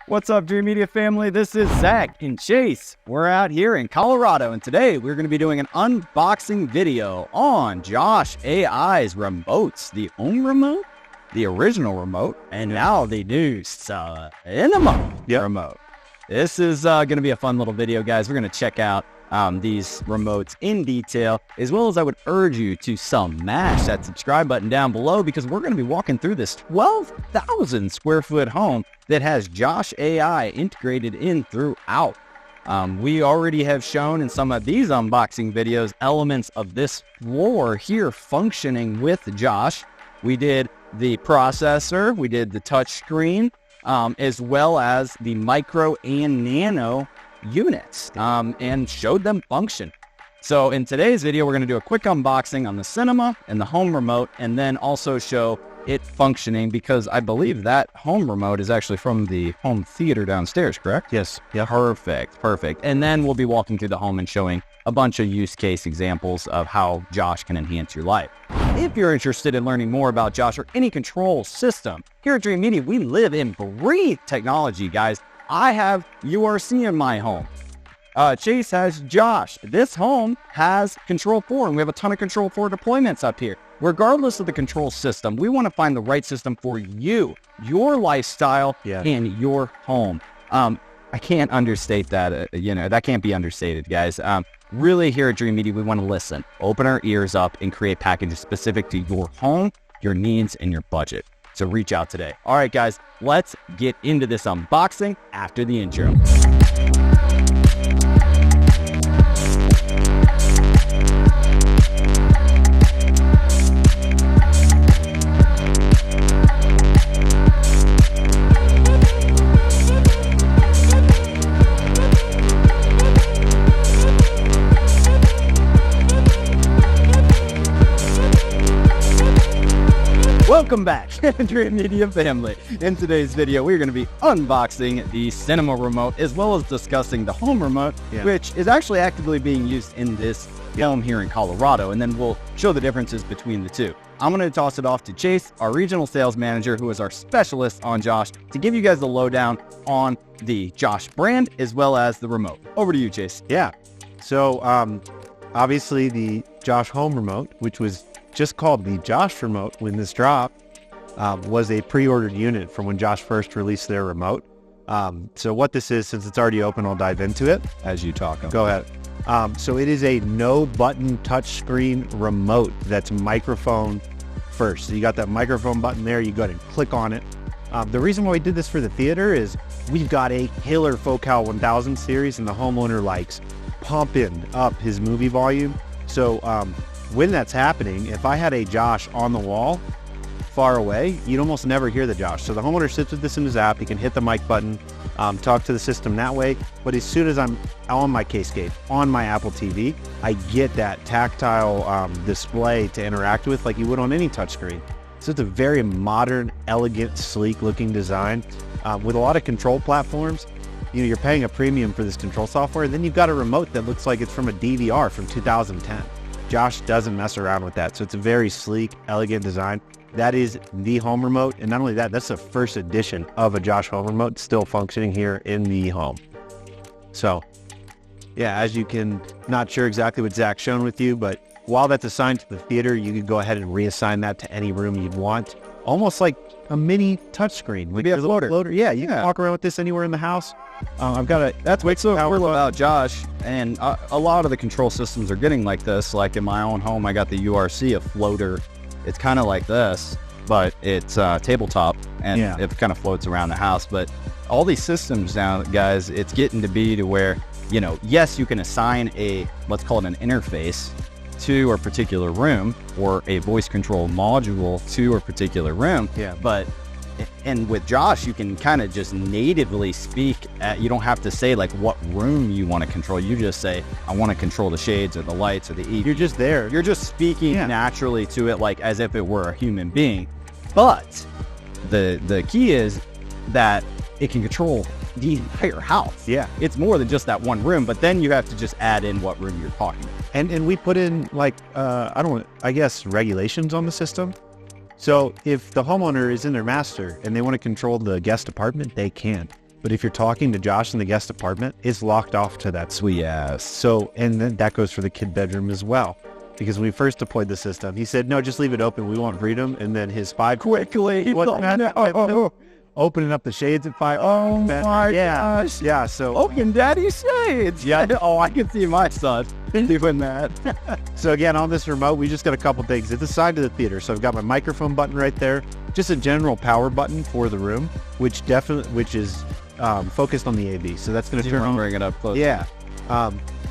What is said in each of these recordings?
What's up, Dreamedia family? This is Zach and Chase. We're out here in Colorado, and today we're going to be doing an unboxing video on Josh.ai's remotes, the home remote, the original remote, and now the new cinema remote. This is going to be a fun little video, guys. We're going to check out these remotes in detail, as well as I would urge you to smash that subscribe button down below, because we're going to be walking through this 12,000 square foot home that has Josh.ai integrated in throughout. We already have shown in some of these unboxing videos elements of this floor here functioning with Josh. We did the processor, we did the touch screen, as well as the micro and nano units, and showed them function. So in today's video, we're going to do a quick unboxing on the cinema and the home remote, and then also show it functioning, because I believe that home remote is actually from the home theater downstairs, correct? Yes. Yeah. Perfect. And then we'll be walking through the home and showing a bunch of use case examples of how Josh can enhance your life. If you're interested in learning more about Josh or any control system, here at Dreamedia, we live and breathe technology, guys. I have URC in my home. Chase has Josh. This home has Control 4, and we have a ton of Control 4 deployments up here. Regardless of the control system, we want to find the right system for you, your lifestyle, and your home. I can't understate that. That can't be understated, guys. Really, here at Dreamedia, we want to listen, open our ears up, and create packages specific to your home, your needs, and your budget. So reach out today. All right, guys, let's get into this unboxing after the intro. Welcome back, Dreamedia family. In today's video, we're going to be unboxing the cinema remote, as well as discussing the home remote, which is actually actively being used in this home here in Colorado, and then we'll show the differences between the two. I'm going to toss it off to Chase, our regional sales manager, who is our specialist on Josh, to give you guys the lowdown on the Josh brand, as well as the remote. Over to you, Chase. Yeah. So, obviously the Josh home remote, which was just called the Josh remote when this dropped, was a pre-ordered unit from when Josh first released their remote. So what this is, since it's already open, I'll dive into it. As you talk. Go ahead. So it is a no button touchscreen remote that's microphone first. So you got that microphone button there, you go ahead and click on it. The reason why we did this for the theater is we've got a killer Focal 1000 series, and the homeowner likes pumping up his movie volume. So when that's happening, if I had a Josh on the wall far away, you'd almost never hear the Josh. So the homeowner sits with this in his app, he can hit the mic button, talk to the system that way. But as soon as I'm on my Kaleidescape, on my Apple TV, I get that tactile display to interact with like you would on any touchscreen. So it's a very modern, elegant, sleek looking design with a lot of control platforms. You're paying a premium for this control software, and then you've got a remote that looks like it's from a DVR from 2010. Josh doesn't mess around with that. So it's a very sleek, elegant design. That is the home remote. And not only that, that's the first edition of a Josh home remote still functioning here in the home. So yeah, as you can, not sure exactly what Zach's shown with you, but while that's assigned to the theater, you could go ahead and reassign that to any room you'd want. Almost like a mini touchscreen. Maybe a floater. Yeah, you can walk around with this anywhere in the house. I've got a... That's what's so cool about Josh, and a lot of the control systems are getting like this. Like in my own home, I got the URC, a floater. It's kind of like this, but it's tabletop, and it kind of floats around the house. But all these systems now, guys, it's getting to be to where, yes, you can assign a, let's call it an interface to a particular room, or a voice control module to a particular room. But and with Josh, you can kind of just natively speak you don't have to say like what room you want to control. You just say, I want to control the shades or the lights or the heat. You're just there. You're just speaking naturally to it, like as if it were a human being. But the key is that it can control the entire house. It's more than just that one room, but then you have to just add in what room you're talking about. And we put in like, I guess regulations on the system. So if the homeowner is in their master and they want to control the guest apartment, they can. But if you're talking to Josh in the guest apartment, it's locked off to that suite. Sweet ass. So, and then that goes for the kid bedroom as well. Because when we first deployed the system, he said, no, just leave it open. We want freedom. And then his 5 Quickly. opening up the shades at 5. Oh my gosh. Yeah. So Open daddy shades. Yeah. Oh, I can see my son doing that. So again, on this remote, we just got a couple things. It's assigned to the theater. So I've got my microphone button right there, just a general power button for the room, which is focused on the AV. So that's going to turn on. Bring it up close. Yeah.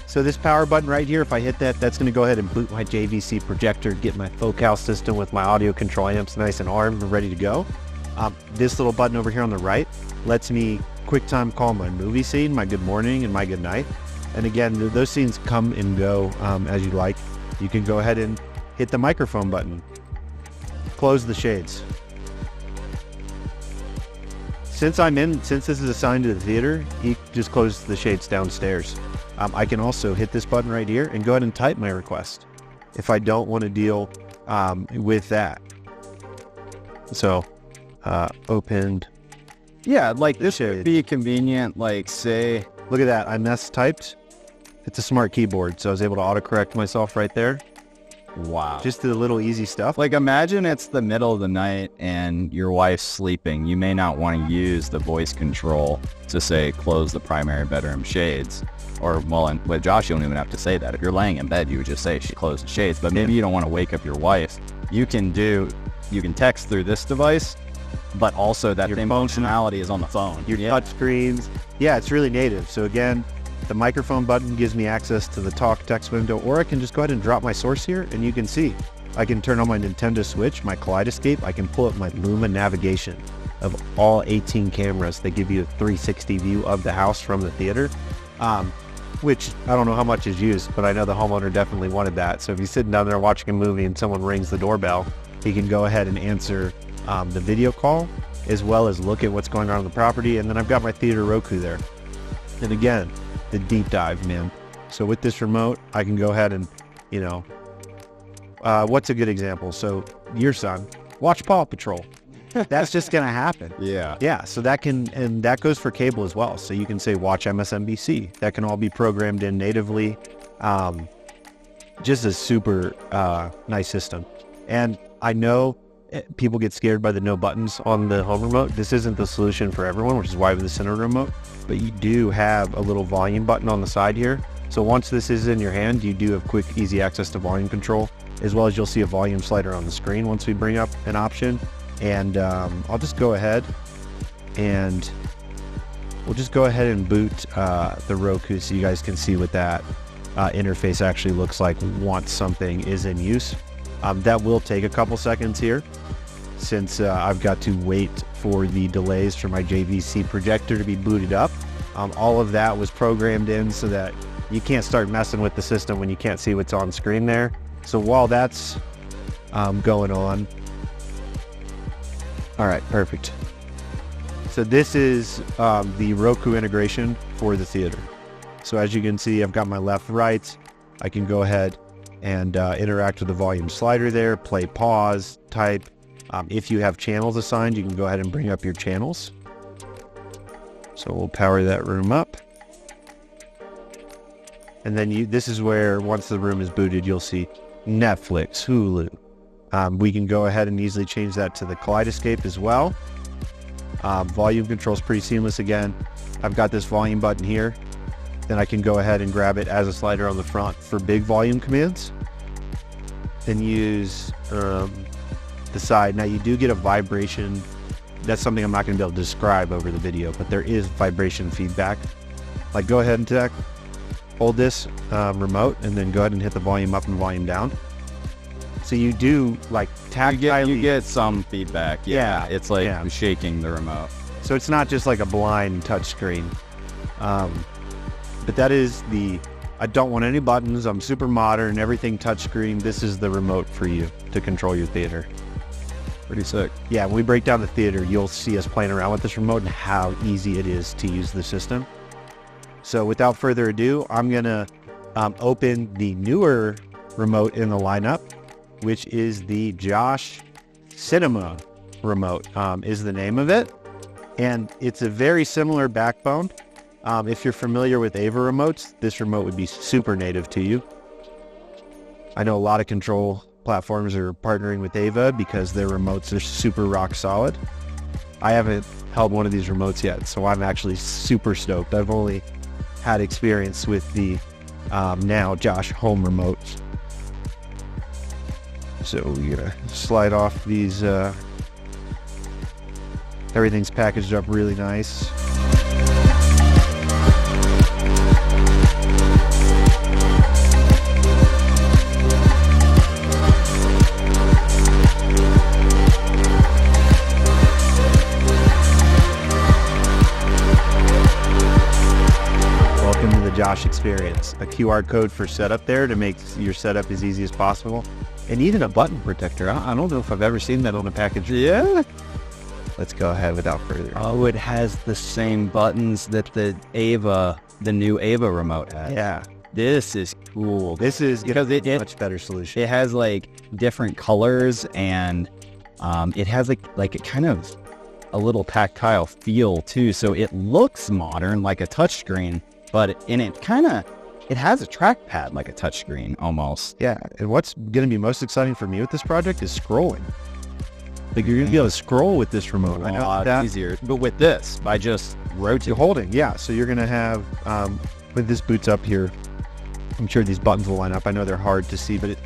So this power button right here, if I hit that, that's going to go ahead and boot my JVC projector, get my focal system with my audio control amps nice and armed and ready to go. This little button over here on the right lets me QuickTime call my movie scene, my good morning and my good night. And again, those scenes come and go as you like. You can go ahead and hit the microphone button. Close the shades. Since this is assigned to the theater, he just closes the shades downstairs. I can also hit this button right here and go ahead and type my request if I don't want to deal with that. So, opened. Yeah, like this would be convenient. Like, say, look at that. I typed. It's a smart keyboard, so I was able to autocorrect myself right there. Wow. Just the little easy stuff. Like, imagine it's the middle of the night and your wife's sleeping. You may not want to use the voice control to say, close the primary bedroom shades. Or, well, and with Josh, you don't even have to say that. If you're laying in bed, you would just say, she closed the shades. But maybe you don't want to wake up your wife. You can text through this device, but also that same functionality is on the phone. Your touch screens. Yeah, it's really native. So again, the microphone button gives me access to the talk text window, or I can just go ahead and drop my source here, and you can see. I can turn on my Nintendo Switch, my Kaleidescape. I can pull up my Luma navigation of all 18 cameras that give you a 360 view of the house from the theater. Which I don't know how much is used, but I know the homeowner definitely wanted that. So if he's sitting down there watching a movie and someone rings the doorbell, he can go ahead and answer the video call, as well as look at what's going on the property. And then I've got my theater Roku there. And again, the deep dive, man. So with this remote, I can go ahead and, what's a good example? So your son, watch Paw Patrol. That's just going to happen. Yeah. Yeah. So and that goes for cable as well. So you can say, watch MSNBC. That can all be programmed in natively. Just a super nice system. And I know people get scared by the no buttons on the home remote. This isn't the solution for everyone, which is why with the center remote, but you do have a little volume button on the side here. So once this is in your hand, you do have quick, easy access to volume control, as well as you'll see a volume slider on the screen once we bring up an option. And I'll just go ahead and we'll just go ahead and boot the Roku so you guys can see what that interface actually looks like once something is in use. That will take a couple seconds here, since I've got to wait for the delays for my JVC projector to be booted up. All of that was programmed in so that you can't start messing with the system when you can't see what's on screen there. So while that's going on, all right, perfect. So this is the Roku integration for the theater. So as you can see, I've got my left, right. I can go ahead and interact with the volume slider there, play, pause, type. If you have channels assigned, you can go ahead and bring up your channels. So we'll power that room up. And then this is where, once the room is booted, you'll see Netflix, Hulu. We can go ahead and easily change that to the Kaleidescape as well. Volume control is pretty seamless again. I've got this volume button here. Then I can go ahead and grab it as a slider on the front for big volume commands. Then use the side. Now you do get a vibration. That's something I'm not going to be able to describe over the video, but there is vibration feedback. Like, go ahead and hold this remote and then go ahead and hit the volume up and volume down. So you do like tactile. You get some feedback. Yeah. It's like shaking the remote. So it's not just like a blind touch screen. But that is I don't want any buttons. I'm super modern, everything touchscreen. This is the remote for you to control your theater. Pretty sick. Yeah, when we break down the theater, you'll see us playing around with this remote and how easy it is to use the system. So without further ado, I'm going to open the newer remote in the lineup, which is the Josh Cinema remote is the name of it. And it's a very similar backbone. If you're familiar with Avon remotes, this remote would be super native to you. I know a lot of control platforms are partnering with Avon because their remotes are super rock solid. I haven't held one of these remotes yet, so I'm actually super stoked. I've only had experience with the now Josh home remotes. So we're gonna slide off these, everything's packaged up really nice. Welcome to the Josh experience. A QR code for setup there to make your setup as easy as possible. And even a button protector. I don't know if I've ever seen that on a package. Yeah. Let's go ahead without further ado. Oh, it has the same buttons that the new Avon remote has. Yeah. This is cool. This is because a much better solution. It has like different colors, and it has like a kind of a little tactile feel too. So it looks modern, like a touchscreen, but it has a trackpad like a touchscreen almost. Yeah, and what's going to be most exciting for me with this project is scrolling. Like, you're going to be able to scroll with this remote. A lot easier, but with this, by just rotating. You're holding, yeah. So you're going to have, with this boots up here, I'm sure these buttons will line up. I know they're hard to see, but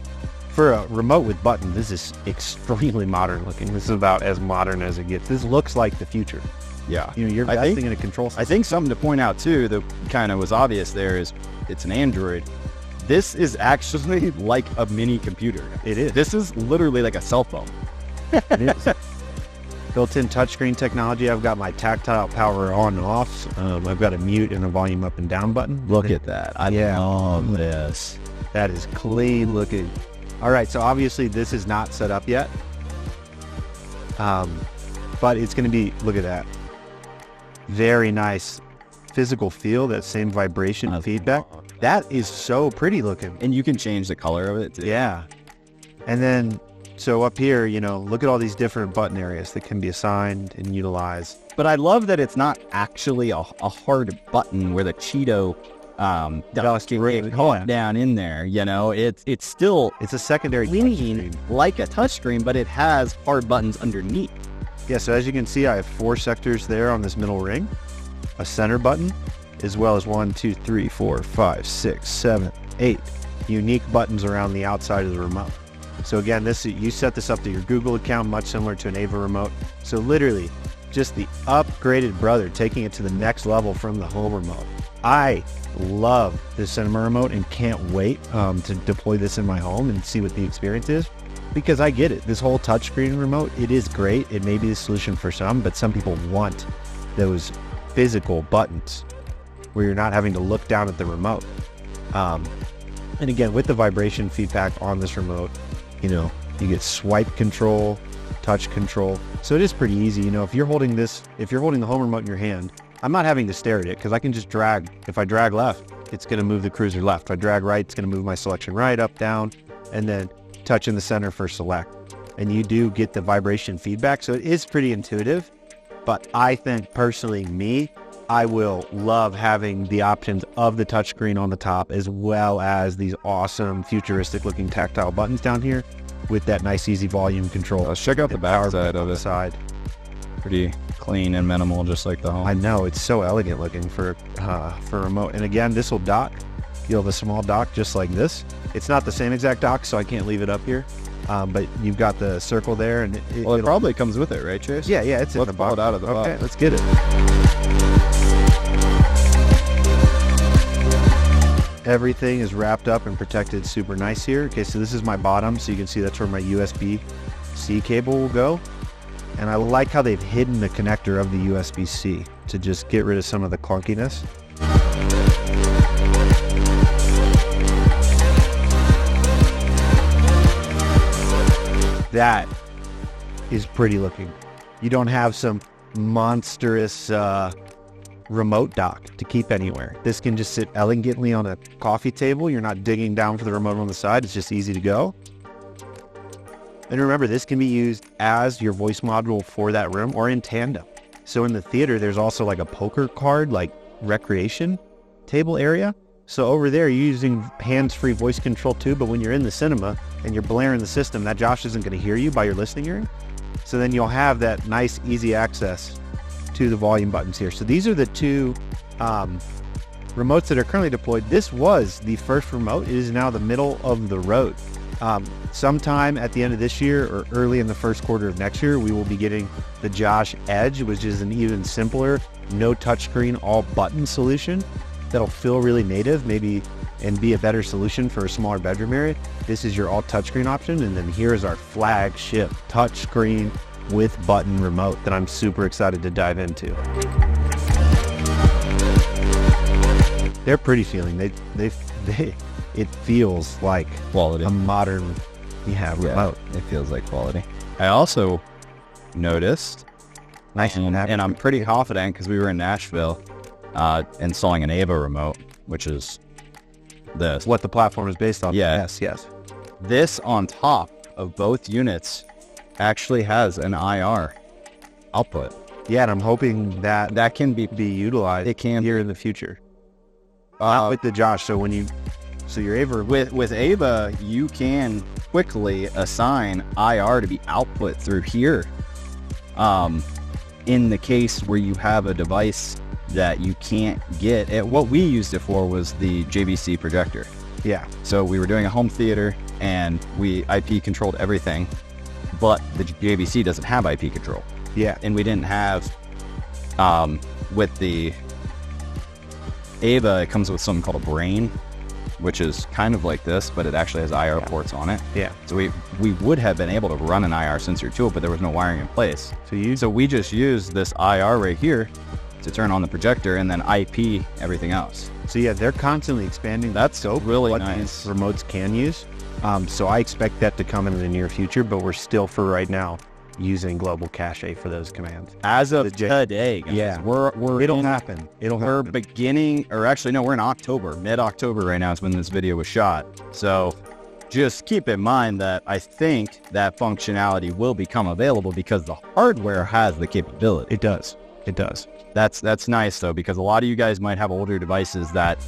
for a remote with buttons, this is extremely modern looking. This is about as modern as it gets. This looks like the future. Yeah. You know, you're investing in a control system. I think something to point out too that kind of was obvious there is it's an Android. This is actually like a mini computer. It is. This is literally like a cell phone. It is. Built-in touchscreen technology. I've got my tactile power on and off. I've got a mute and a volume up and down button. Look at that. I love this. That is clean looking. All right, so obviously this is not set up yet. But it's going to be, look at that. Very nice physical feel, that same vibration feedback. That is so pretty looking. And you can change the color of it too. Yeah. And then, so up here, you know, look at all these different button areas that can be assigned and utilized. But I love that it's not actually a hard button where the Cheeto down in there. You know, it's a secondary touchscreen, like a touchscreen, but it has hard buttons underneath. Yeah, so as you can see, I have 4 sectors there on this middle ring, a center button, as well as 1, 2, 3, 4, 5, 6, 7, 8 unique buttons around the outside of the remote. So again, you set this up to your Google account, much similar to an Avon remote. So literally, just the upgraded brother, taking it to the next level from the home remote. I love this cinema remote and can't wait to deploy this in my home and see what the experience is. Because I get it. This whole touchscreen remote, it is great. It may be the solution for some, but some people want those physical buttons where you're not having to look down at the remote. And again, with the vibration feedback on this remote, you know, you get swipe control, touch control. So it is pretty easy. You know, if you're holding the home remote in your hand, I'm not having to stare at it because I can just drag. If I drag left, it's going to move the cruiser left. If I drag right, it's going to move my selection right, up, down, and then touch in the center for select. And you do get the vibration feedback. So it is pretty intuitive, but I think personally, I will love having the options of the touchscreen on the top, as well as these awesome futuristic looking tactile buttons down here with that nice easy volume control. Let's check out the back side of it. Pretty clean and minimal, just like the home. I know, it's so elegant looking for a remote. And again, this will dock. You'll have a small dock just like this. It's not the same exact dock, so I can't leave it up here. But you've got the circle there, and it probably comes with it, right, Chase? Yeah, it's in the box. Let's pull it out of the box. Okay, let's get it. Everything is wrapped up and protected super nice here. Okay, so this is my bottom, so you can see that's where my USB-C cable will go. And I like how they've hidden the connector of the USB-C to just get rid of some of the clunkiness. That is pretty looking. You don't have some monstrous remote dock to keep anywhere. This can just sit elegantly on a coffee table. You're not digging down for the remote on the side. It's just easy to go. And remember, this can be used as your voice module for that room or in tandem. So in the theater, there's also like a poker card, like recreation table area. So over there, you're using hands-free voice control too, but when you're in the cinema and you're blaring the system, that Josh isn't going to hear you by your listening earring. So then you'll have that nice, easy access to the volume buttons here. So these are the two remotes that are currently deployed. This was the first remote. It is now the middle of the road. Sometime at the end of this year or early in the first quarter of next year, we will be getting the Josh Edge, which is an even simpler, no touchscreen, all button solution that'll feel really native, maybe, and be a better solution for a smaller bedroom area. This is your all touchscreen option. And then here is our flagship touchscreen with button remote that I'm super excited to dive into. They're pretty feeling. It feels like Quality. a modern remote. It feels like quality. I also noticed, Nice and I'm pretty confident because we were in Nashville installing an Avon remote, which is this. What the platform is based on. Yeah. Yes. This on top of both units actually has an IR output. Yeah, and I'm hoping that can be utilized. It can here in the future. Not with the Josh. So your Ava with Ava, you can quickly assign IR to be output through here. In the case where you have a device that you can't get, what we used it for was the JVC projector. Yeah. So we were doing a home theater and we IP controlled everything, but the JVC doesn't have IP control. Yeah. And we didn't have, with the Ava, it comes with something called a brain, which is kind of like this, but it actually has IR ports on it. Yeah. So we would have been able to run an IR sensor to it, but there was no wiring in place. So we just used this IR right here to turn on the projector and then IP everything else. So yeah, they're constantly expanding. That's scope really what nice. These remotes can use. So I expect that to come in the near future, but we're still for right now using global cache for those commands. As of today, guys, yeah, it'll happen. We're beginning, or actually no, we're in October, mid-October right now is when this video was shot. So just keep in mind that I think that functionality will become available because the hardware has the capability. It does. That's nice though, because a lot of you guys might have older devices that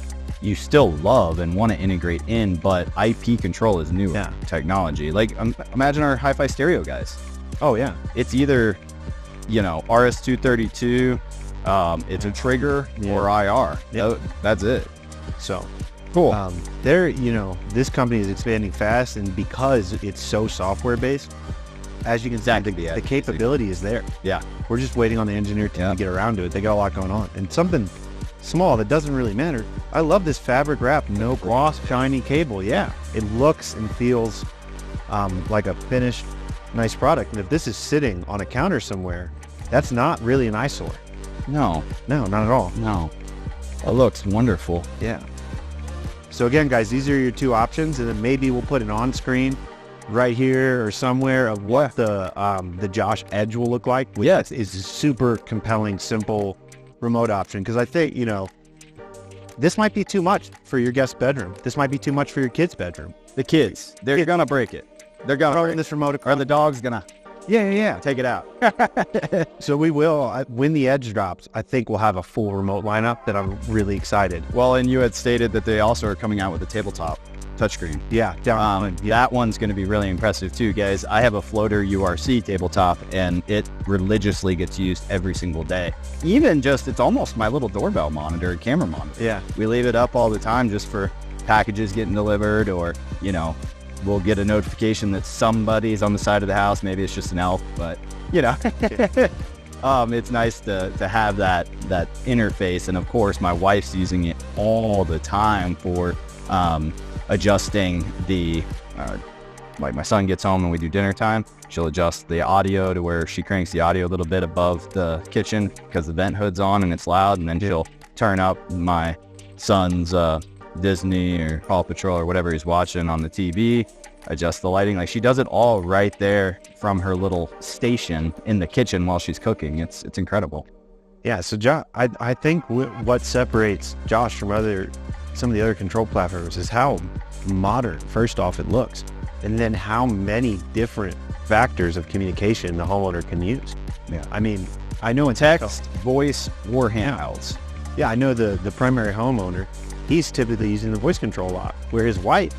you still love and want to integrate in, but IP control is new technology. Like imagine our hi-fi stereo guys. Oh yeah, it's either, RS-232, it's a trigger or IR. Yeah. That's it. So cool. This company is expanding fast, and because it's so software based, as you can see, the capability is there. Yeah. We're just waiting on the engineer team to get around to it. They got a lot going on, and something small that doesn't really matter. I love this fabric wrap, no gloss, shiny cable. Yeah, it looks and feels like a finished, nice product. And if this is sitting on a counter somewhere, that's not really an eyesore. No, not at all. No, it looks wonderful. Yeah. So again, guys, these are your two options, and then maybe we'll put an on-screen right here or somewhere of what the Josh Edge will look like. Which is a super compelling, simple remote option, because I think this might be too much for your guest bedroom. This might be too much for your kid's bedroom. The kids, they're gonna break it. They're gonna throw this remote across. Or the dog's gonna take it out. So we will, when the Edge drops, I think we'll have a full remote lineup that I'm really excited. Well, and you had stated that they also are coming out with a tabletop touchscreen. Yeah, that one's going to be really impressive too, guys. I have a floater URC tabletop, and it religiously gets used every single day. Even it's almost my little doorbell monitor, camera monitor. Yeah, we leave it up all the time just for packages getting delivered, or we'll get a notification that somebody's on the side of the house. Maybe it's just an elf, but it's nice to have that interface. And of course, my wife's using it all the time for adjusting the, like my son gets home and we do dinner time, she'll adjust the audio to where she cranks the audio a little bit above the kitchen because the vent hood's on and it's loud, and then she'll turn up my son's Disney or Paw Patrol or whatever he's watching on the TV, adjust the lighting. Like, she does it all right there from her little station in the kitchen while she's cooking. It's incredible. Yeah, so I think what separates Josh from some of the other control platforms is how modern, first off, it looks, and then how many different factors of communication the homeowner can use. Yeah. I mean, I know in text, voice, or handhelds. Yeah, I know the primary homeowner, he's typically using the voice control lock, where his wife,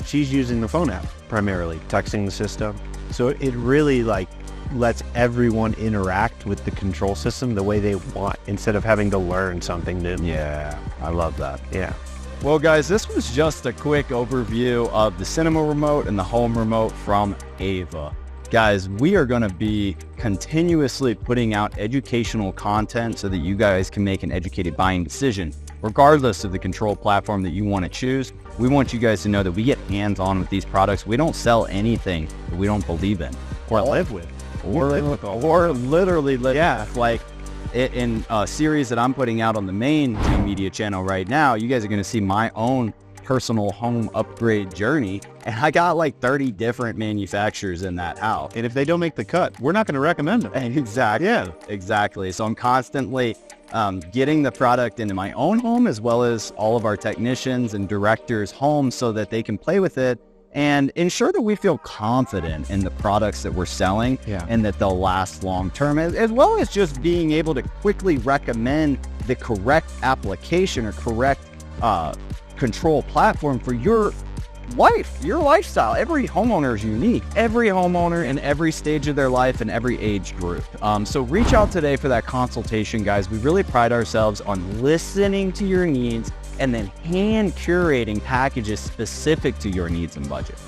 she's using the phone app primarily, texting the system. So it really like lets everyone interact with the control system the way they want instead of having to learn something new. Yeah, I love that. Yeah. Well, guys, this was just a quick overview of the cinema remote and the home remote from Avon. Guys, we are going to be continuously putting out educational content so that you guys can make an educated buying decision, regardless of the control platform that you want to choose. We want you guys to know that we get hands-on with these products. We don't sell anything that we don't believe in. Or live with. Or literally live with. Like in a series that I'm putting out on the main Dreamedia channel right now, you guys are going to see my own personal home upgrade journey. And I got like 30 different manufacturers in that house. And if they don't make the cut, we're not going to recommend them. Exactly. Yeah. Exactly. So I'm constantly getting the product into my own home as well as all of our technicians and directors' homes so that they can play with it and ensure that we feel confident in the products that we're selling and that they'll last long term, as well as just being able to quickly recommend the correct application or correct control platform for your life, your lifestyle. Every homeowner is unique. Every homeowner in every stage of their life and every age group. So reach out today for that consultation, guys. We really pride ourselves on listening to your needs and then hand curating packages specific to your needs and budget.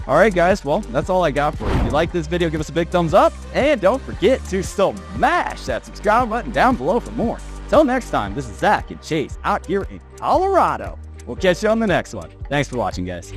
All right, guys. Well, that's all I got for you. If you like this video, give us a big thumbs up and don't forget to smash that subscribe button down below for more. Till next time, this is Zach and Chase out here in Colorado. We'll catch you on the next one. Thanks for watching, guys.